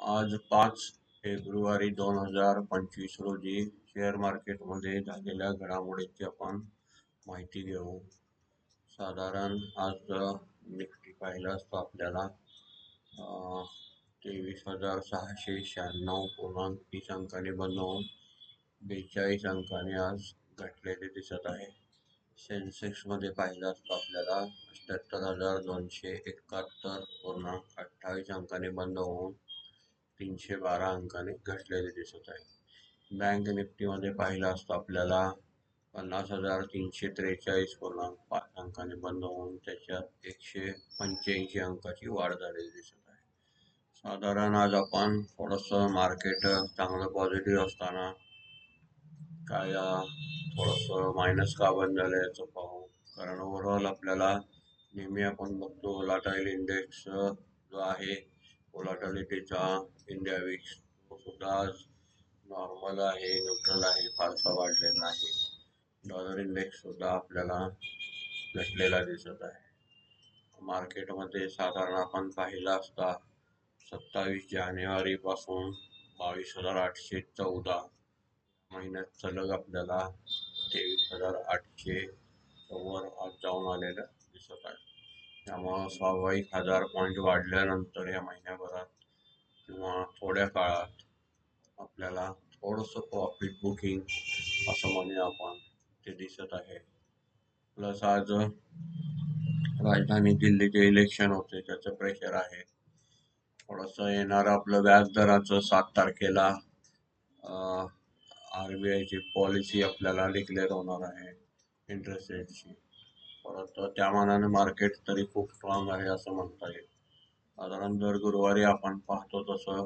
आज 5 फेब्रुवारी 2025 रोजी शेअर मार्केटमध्ये झालेल्या घडामोडींची आपण माहिती घेऊ. साधारण आज निफ्टी पाहिलं असतं आपल्याला 23,696.30 अंकाने बंद होऊन 42 अंकाने आज घटलेले दिसत आहे. सेन्सेक्स मध्ये पाहिलं असतं आपल्याला 78,271.28 अंकाने बंद होऊन 312 अंकाने घटलेले दिसत आहे. बँक निफ्टीमध्ये पाहिलं असतं आपल्याला 50,343.5 अंकाने बंद होऊन त्याच्यात 185 अंकाची वाढ झालेली दिसत आहे. साधारण आज आपण थोडंसं मार्केट चांगलं पॉझिटिव्ह असताना काय थोडंसं मायनस का बंद झालं याचं पाहू. कारण ओव्हरऑल आपल्याला नेहमी आपण बघतो व्होलाटाईल इंडेक्स जो आहे व्होलाटिलिटीचा इंडिया विक्स तो सुद्धा आज नॉर्मल आहे, न्यूट्रल आहे, फारसा वाढलेला नाही. डॉलर इंडेक्स सुद्धा आपल्याला घटलेला दिसत आहे. मार्केटमध्ये साधारण आपण पाहिलं असता 27 जानेवारी पासून 22,814 महिन्यात सलग आपल्याला 23,800 वर आज जाऊन आलेलं दिसत आहे. त्यामुळं स्वाभाविक 1,000 पॉईंट वाढल्यानंतर या महिन्याभरात किंवा थोड्या काळात आपल्याला थोडंसं प्रॉफिट बुकिंग असं म्हणूया आपण ते दिसत आहे. प्लस आज राजधानी दिल्लीचे इलेक्शन होते त्याचं प्रेशर आहे. थोडंसं येणारं आपलं व्याजदराचं 7 तारखेला RBIची पॉलिसी आपल्याला डिक्लेअर होणार आहे इंटरेस्ट रेटची. परत त्या मानाने मार्केट तरी खूप स्ट्रॉंग आहे असं म्हणता येईल. साधारण दर गुरुवारी आपण पाहतो तसं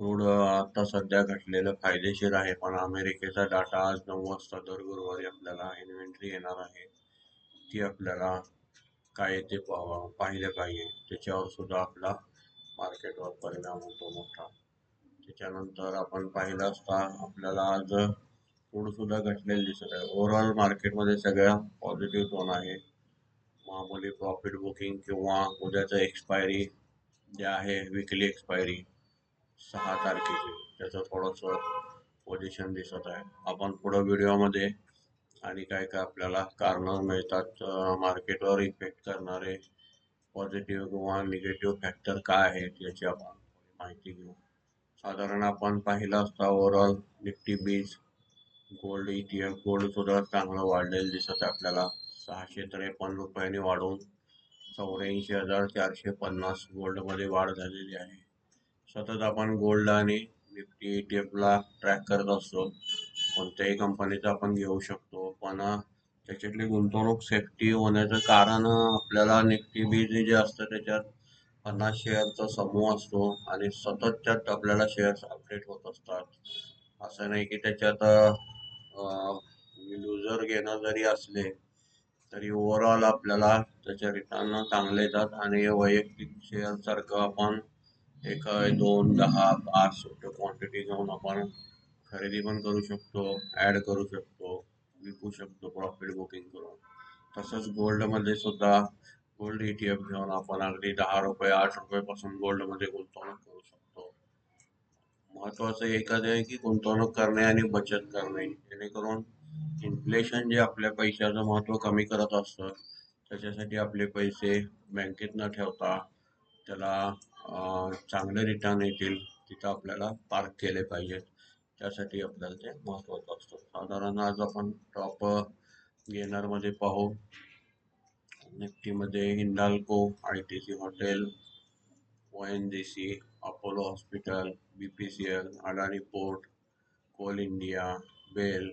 क्रूड आता सध्या घटलेलं फायदेशीर आहे, पण अमेरिकेचा डाटा आज 9 वाजता दर गुरुवारी आपल्याला इन्व्हेंटरी येणार आहे. ती आपल्याला काय ते पाहिले पाहिजे. त्याच्यावर सुद्धा आपला मार्केटवर परिणाम होतो मोठा. त्याच्यानंतर आपण पाहिलं असता आपल्याला आज क्रूड सुद्धा घटलेलं दिसत आहे. ओव्हरऑल मार्केटमध्ये सगळ्या पॉझिटिव्ह टोन आहे. मामूली प्रॉफिट बुकिंग किंवा उद्याचं एक्सपायरी जे आहे विकली एक्सपायरी 6 तारखेची त्याचं थोडंसं पोझिशन दिसत आहे. आपण पुढं व्हिडिओमध्ये आणि काय काय आपल्याला कारणं मिळतात मार्केटवर इफेक्ट करणारे पॉझिटिव्ह किंवा निगेटिव्ह फॅक्टर काय आहेत याची आपण माहिती घेऊ. साधारण आपण पाहिलं असता overall Nifty 20 gold ETF gold सुद्धा चांगलं वाढलेलं दिसत आहे आपल्याला 653 रुपयांनी वाढून 84,450 गोल्डमध्ये वाढ झालेली आहे. सतत आपण गोल्ड आणि निफ्टी ETF ला ट्रॅक करत असतो. कोणत्याही कंपनीचं आपण घेऊ शकतो, पण त्याच्यातली गुंतवणूक सेफ्टी होण्याचं कारण आपल्याला निफ्टी 20 जे असतं त्याच्यात 50 शेअरचा समूह असतो आणि सतत त्यात आपल्याला शेअर्स अपडेट होत असतात. असं नाही की त्याच्यात लुजर घेणं जरी असले तरी ओव्हरऑल आपल्याला त्याचे रिटर्न चांगले येतात आणि वैयक्तिक शेअर सारखं आपण 1, 2, 10, 5 क्वांटिटी घेऊन आपण खरेदी पण करू शकतो, ऍड करू शकतो, विकू शकतो प्रॉफिट बुकिंग करून. तसंच गोल्डमध्ये सुद्धा गोल्ड ETF घेऊन आपण अगदी 10 रुपये 8 रुपयापासून गोल्डमध्ये गुंतवणूक करू शकतो. महत्वाचं एकच आहे की गुंतवणूक करणे आणि बचत करणे, जेणेकरून इन्फ्लेशन जे आपल्या पैशाचं महत्त्व कमी करत असतं त्याच्यासाठी आपले पैसे बँकेत न ठेवता त्याला चांगले रिटर्न येतील तिथं आपल्याला पार्क केले पाहिजेत. त्यासाठी आपल्याला ते महत्त्वाचं असतं. साधारण आज आपण टॉप गेनरमध्ये पाहू. निफ्टीमध्ये Hindalco, ITC hotel, ONGC, Apollo hospital, BPCL, Adani port, coal India, BEL,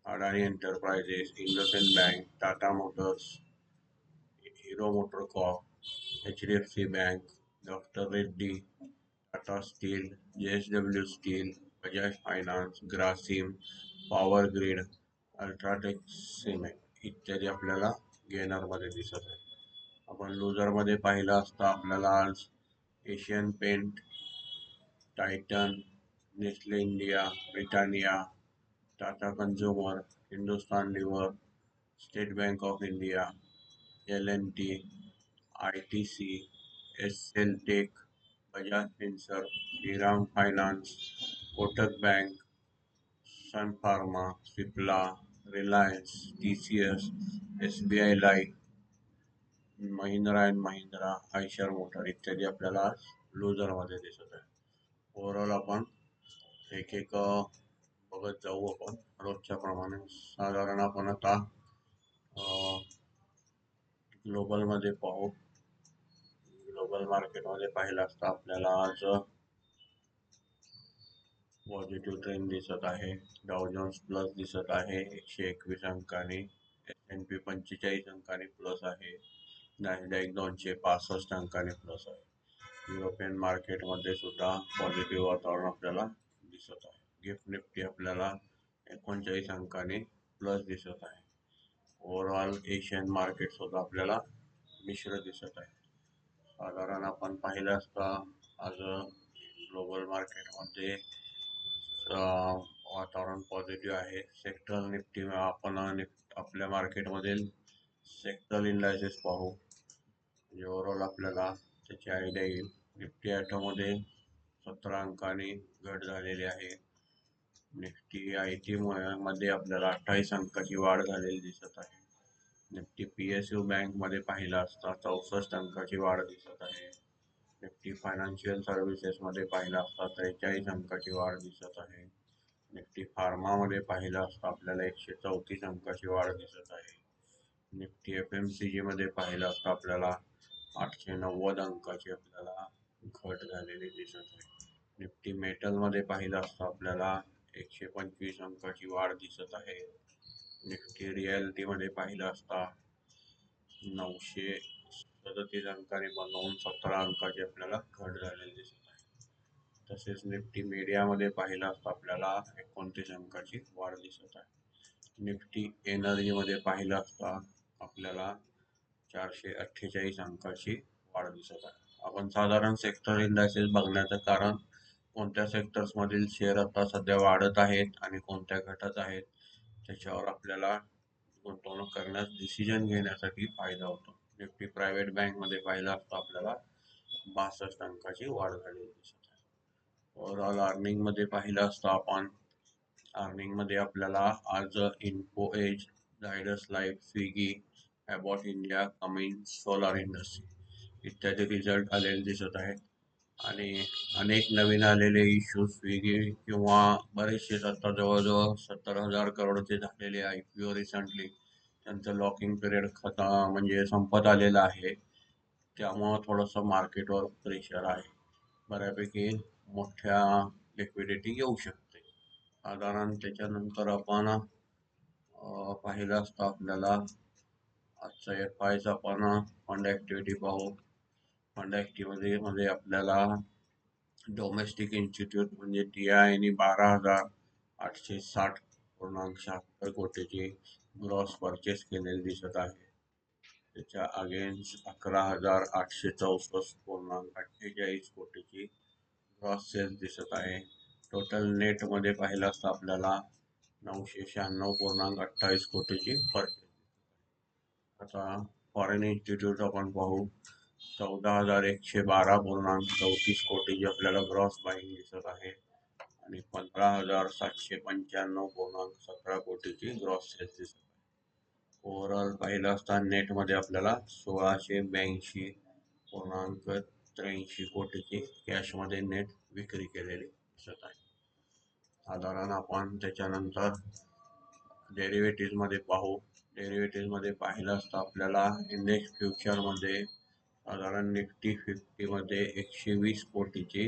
Adani enterprises, IndusInd bank, Tata motors, Hero motocorp, HDFC bank, doctor Reddy, Tata steel, JSW steel, Bajaj finance, Grasim, power grid, UltraTech cement इत्यादी आपल्याला गेनरमध्ये दिसत आहे. आपण लुजरमध्ये पाहिलं असता आपल्याला आज Asian Paint, Titan, Nestle India, Britannia, Tata Consumer, Hindustan Lever, State Bank of India, LNT, ITC, SL Tech, Bajaj Finserv, Shriram Finance, Kotak Bank, Sun Pharma, Cipla, Reliance, TCS, SBI Life, Mahindra and Mahindra, Eicher Motor इत्यादी आपल्याला आज लुझरमध्ये दिसत आहे. ओव्हरऑल आपण एक एक बघत जाऊ आपण रोजच्या प्रमाणे. साधारण आपण आता ग्लोबलमध्ये पाहू. ग्लोबल मार्केटमध्ये पाहिलं असता आपल्याला आज पॉझिटिव्ह ट्रेंड दिसत आहे. डाव जोन्स प्लस दिसत आहे 121 अंकाने. S&P 45 अंकाने प्लस आहे. नॅसडॅक 265 अंकाने प्लस आहे. युरोपियन मार्केटमध्ये सुद्धा पॉझिटिव्ह वातावरण आपल्याला दिसत आहे. गिफ्ट निफ्टी आपल्याला 39 अंकाने प्लस दिसत आहे. ओव्हरऑल एशियन मार्केट सुद्धा आपल्याला मिश्र दिसत आहे. साधारण आपण पाहिलं असता आज ग्लोबल मार्केटमध्ये वातावरण पॉझिटिव्ह आहे. सेक्टरल निफ्टी आपण आपल्या मार्केटमधील सेक्टरल इंडायसेस पाहू म्हणजे ओव्हरऑल आपल्याला त्याची आयडिया येईल. निफ्टी ॲटोमध्ये 17 अंकाने घट झालेली आहे. निफ्टी IT मध्ये आपल्याला 28 अंकाची वाढ झालेली दिसत आहे. निफ्टी PSU बँकमध्ये पाहिला असता 64 अंकाची वाढ दिसत आहे. निफ्टी फायनान्शियल सर्व्हिसेसमध्ये पाहिला असता 43 अंकाची वाढ दिसत आहे. निफ्टी फार्मामध्ये पाहिलं असता आपल्याला 134 अंकाची वाढ दिसत आहे. निफ्टी FMCG मध्ये पाहिलं असता आपल्याला 890 अंकाची आपल्याला घट झालेली दिसत आहे. निफ्टी मेटलमध्ये पाहिलं असता आपल्याला 125 अंकाची वाढ दिसत आहे. निफ्टी रिअल्टीमध्ये पाहिलं असता 937 अंकाने बनवून 17 अंकाची आपल्याला घट झालेली दिसत आहे. तसेच निफ्टी मीडियामध्ये पाहिलं असता आपल्याला 29 अंकाची वाढ दिसत आहे. निफ्टी एनर्जीमध्ये पाहिलं असता आपल्याला 448 अंकाची वाढ दिसत आहे. आपण साधारण सेक्टर इंडायसेस बघण्याचं कारण कोणत्या सेक्टर्स मधील शेअर आता सध्या वाढत आहेत आणि कोणत्या घटत आहेत त्याच्यावर आपल्याला गुंतवणूक करण्यास डिसिजन घेण्यासाठी फायदा होतो. निफ्टी प्रायव्हेट बँकमध्ये पाहिलं असता आपल्याला 62 अंकाची वाढ झालेली दिसत आहे. ओव्हरऑल अर्निंगमध्ये पाहिलं असता आपण अर्निंगमध्ये आपल्याला आज Info Edge, Zydus Life, Swiggy, Abbott India, Cummins, Solar Industry इत्यादी रिझल्ट आलेले दिसत आहेत. आणि अनेक नवीन आलेले इश्यूज स्विगी किंवा बरेचसे आता जवळजवळ 70,000 करोडचे झालेले IPO रिसेंटली त्यांचं लॉकिंग पिरियड म्हणजे संपत आलेलं आहे. त्यामुळं थोडंसं मार्केटवर प्रेशर आहे. बऱ्यापैकी मोठ्या लिक्विडिटी येऊ शकते. साधारण त्याच्यानंतर आपण पाहिलं असतं आपल्याला आजचा FIचा आपण फंड ॲक्टिव्हिटी पाहू. फंड ॲक्टिव्हिटी मध्ये आपल्याला डोमेस्टिक इन्स्टिट्यूट म्हणजे DIने 12,860.76 कोटीची ग्रॉस परचेस केलेली दिसत आहे. त्याच्या अगेन्स्ट 11,864.48 कोटीची ग्रॉस सेल्स दिसत आहे. टोटल नेटमध्ये पाहिलं असता आपल्याला 996.28 कोटीची परचेस. आता फॉरेन इन्स्टिट्यूट आपण पाहू. 14,112.34 कोटीची आपल्याला ग्रॉस बाईंग दिसत आहे आणि 15,795.17 कोटीची ग्रॉस सेल्स दिसत आहे. ओव्हरऑल पाहिलं असता नेटमध्ये आपल्याला 1,682.83 कोटीची कॅशमध्ये नेट विक्री केलेली दिसत आहे. साधारण आपण त्याच्यानंतर डेरिव्हेटिव्हमध्ये पाहू. डेरिव्हेटिव्हमध्ये पाहिलं असता आपल्याला इंडेक्स फ्युचरमध्ये साधारण निफ्टी 50मध्ये 120 कोटीची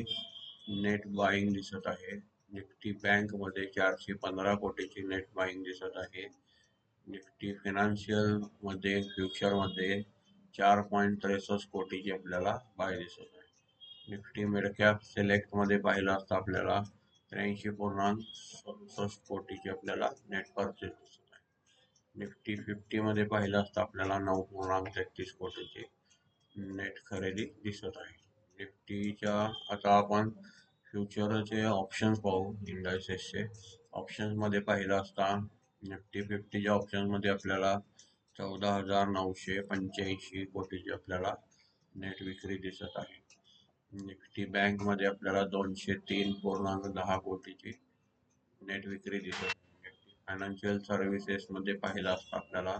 नेट बाईंग दिसत आहे. निफ्टी बँकमध्ये 415 कोटीची नेट बाईंग दिसत आहे. निफ्टी फायनान्शियलमध्ये फ्युचरमध्ये 4.63 कोटीची आपल्याला बाय दिसत आहे. निफ्टी मिड कॅप सिलेक्टमध्ये पाहिलं असता आपल्याला 83.67 कोटीची आपल्याला नेट परचेस दिसत आहे. निफ्टी 50मध्ये पाहिलं असता आपल्याला 9.33 कोटीची नेट खरेदी दिसत आहे. निफ्टीच्या आता आपण फ्युचरचे ऑप्शन्स पाहू इंडायसेसचे. ऑप्शन्समध्ये पाहिलं असता निफ्टी 50च्या ऑप्शन्समध्ये आपल्याला 14,985 कोटीची आपल्याला नेट विक्री दिसत आहे. निफ्टी बँक मध्ये आपल्याला 203.10 कोटीची नेट विक्री दिसत आहे. फायनान्शियल सर्व्हिसेस मध्ये पाहिलं असता आपल्याला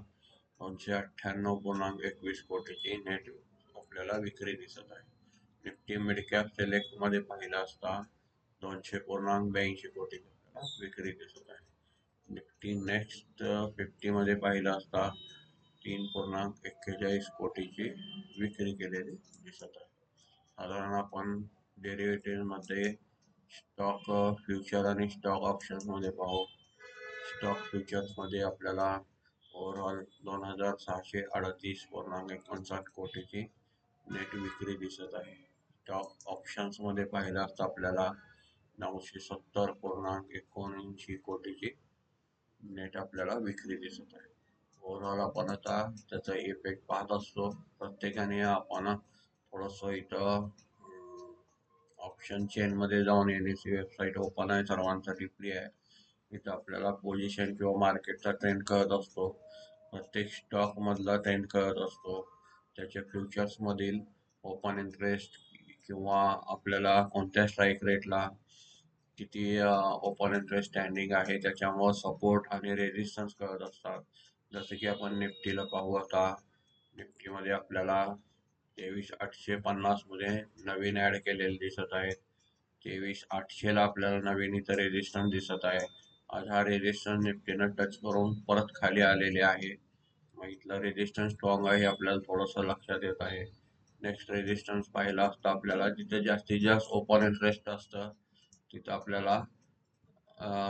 298.21 कोटीची नेट आपल्याला विक्री दिसत आहे. निफ्टी मिड कॅप सिलेक्ट मध्ये पाहिलं असता 200.82 कोटीची आपल्याला विक्री दिसत आहे. निफ्टी नेक्स्ट 50 मध्ये पाहिलं असता 3.41 कोटीची विक्री केलेली दिसत आहे. साधारण आपण डेरिव्हेटिव्ह मध्ये स्टॉक फ्युचर आणि स्टॉक ऑप्शन मध्ये पाहू. स्टॉक फ्युचर्स मध्ये आपल्याला ओव्हरऑल 2638.59 कोटीची नेट विक्री दिसत आहे. स्टॉक ऑप्शन्स मध्ये पाहिलं असता आपल्याला 970.79 कोटीची नेट आपल्याला विक्री दिसत आहे. ओव्हरऑल आपण आता त्याचा इफेक्ट पाहत असतो. प्रत्येकाने आपण थोडस इथं ऑप्शन चेन मध्ये जाऊन NSE वेबसाईट ओपन आहे, सर्वांसाठी फ्री आहे. इथं आपल्याला पोझिशन किंवा मार्केटचा ट्रेंड कळत असतो. प्रत्येक स्टॉक मधला ट्रेंड कळत असतो. त्याच्या फ्युचर्स मधील ओपन इंटरेस्ट किंवा आपल्याला कोणत्या स्ट्राईक रेटला किती ओपन इंटरेस्ट स्टँडिंग आहे, त्याच्यामुळे सपोर्ट आणि रेजिस्टन्स कळत असतात. जसं की आपण निफ्टीला पाहू. आता निफ्टीमध्ये आपल्याला 23,850 मध्ये नवीन ऍड केलेले दिसत आहेत. 23,800 ला आपल्याला नवीन इथं रेजिस्टन्स दिसत आहे. आज हा रेजिस्टन्स निफ्टीनं टच करून परत खाली आलेले आहे. मग इथलं रेजिस्टन्स स्ट्रॉंग आहे आपल्याला थोडंसं लक्षात येत आहे. नेक्स्ट रेजिस्टन्स पाहिला असता आपल्याला जिथे जास्तीत जास्त ओपन इंटरेस्ट असतं तिथं आपल्याला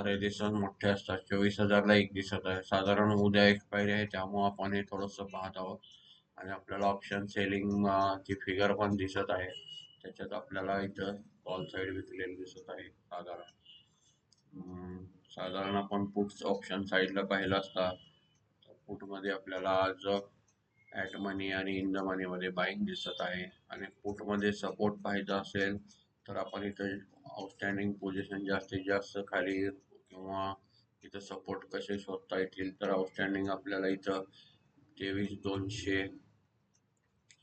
रेजिस्टन्स मोठे असतात. 24,000ला एक दिसत आहे. साधारण उद्या एक्सपायरी आहे, त्यामुळे आपण हे थोडंसं पाहत आहोत. आणि आपल्याला ऑप्शन सेलिंग ची फिगर पण दिसत आहे. त्याच्यात आपल्याला इथं कॉल साईड विकलेली दिसत आहे. साधारण आपण पुट्स ऑप्शन साईडला पाहिलं असता पुट मध्ये आपल्याला आज ॲट मनी आणि इन द मनी मध्ये बाईंग दिसत आहे. आणि पुट मध्ये सपोर्ट पाहायचा असेल तर आपण इथं आउटस्टँडिंग पोझिशन जास्तीत जास्त खाली किंवा इथं सपोर्ट कसे शोधता येतील, तर आउटस्टँडिंग आपल्याला इथं 23,200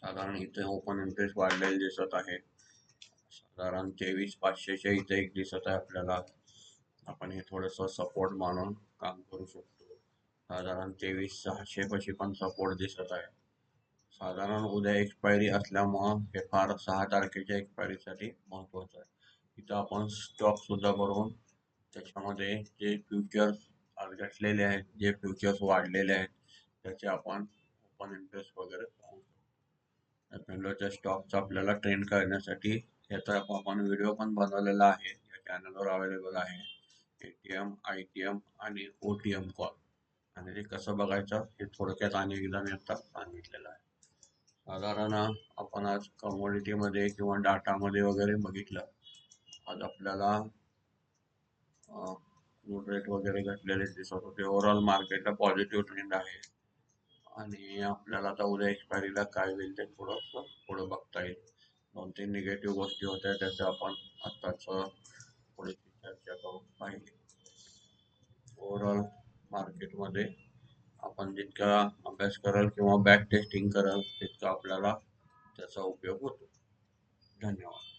साधारण इथे ओपन इंटरेस्ट वाढलेले दिसत आहे. साधारण 23,500च्या इथे एक दिसत आहे आपल्याला. आपण हे थोडस सपोर्ट मानून काम करू शकतो. साधारण 23,600 पाशी पण सपोर्ट दिसत आहे. साधारण उद्या एक्सपायरी असल्यामुळं हे फार 6 तारखेच्या एक्सपायरीसाठी महत्वाचं आहे. इथं आपण स्टॉक सुद्धा करून त्याच्यामध्ये जे फ्युचर्स घटलेले आहेत, जे फ्युचर्स वाढलेले आहेत, त्याचे आपण ओपन इंटरेस्ट वगैरे पाहू शकतो. पेंडोच्या स्टॉकचा आपल्याला ट्रेंड करण्यासाठी याचा आपण व्हिडिओ पण बनवलेला आहे, या चॅनलवर अवेलेबल आहे. ATM, ITM आणि OTM कॉल, आणि ते कसं बघायचं हे थोडक्यात आणि एकदा मी आता सांगितलेलं आहे. साधारण आपण आज कमोडिटीमध्ये किंवा डाटामध्ये वगैरे बघितलं. आज आपल्याला क्रूड रेट वगैरे घटलेले दिसत होते. ओव्हरऑल मार्केटला पॉझिटिव्ह ट्रेंड आहे. आणि आपल्याला आता उद्या एक्सपायरीला काय होईल ते थोडंसं पुढं बघता येईल. 2-3 निगेटिव्ह गोष्टी होत्या, त्याच्या आपण आत्ताच थोडीशी चर्चा करून पाहिली. ओव्हरऑल मार्केटमध्ये आपण जितका अभ्यास कराल किंवा बॅक टेस्टिंग कराल तितका आपल्याला त्याचा उपयोग होतो. धन्यवाद.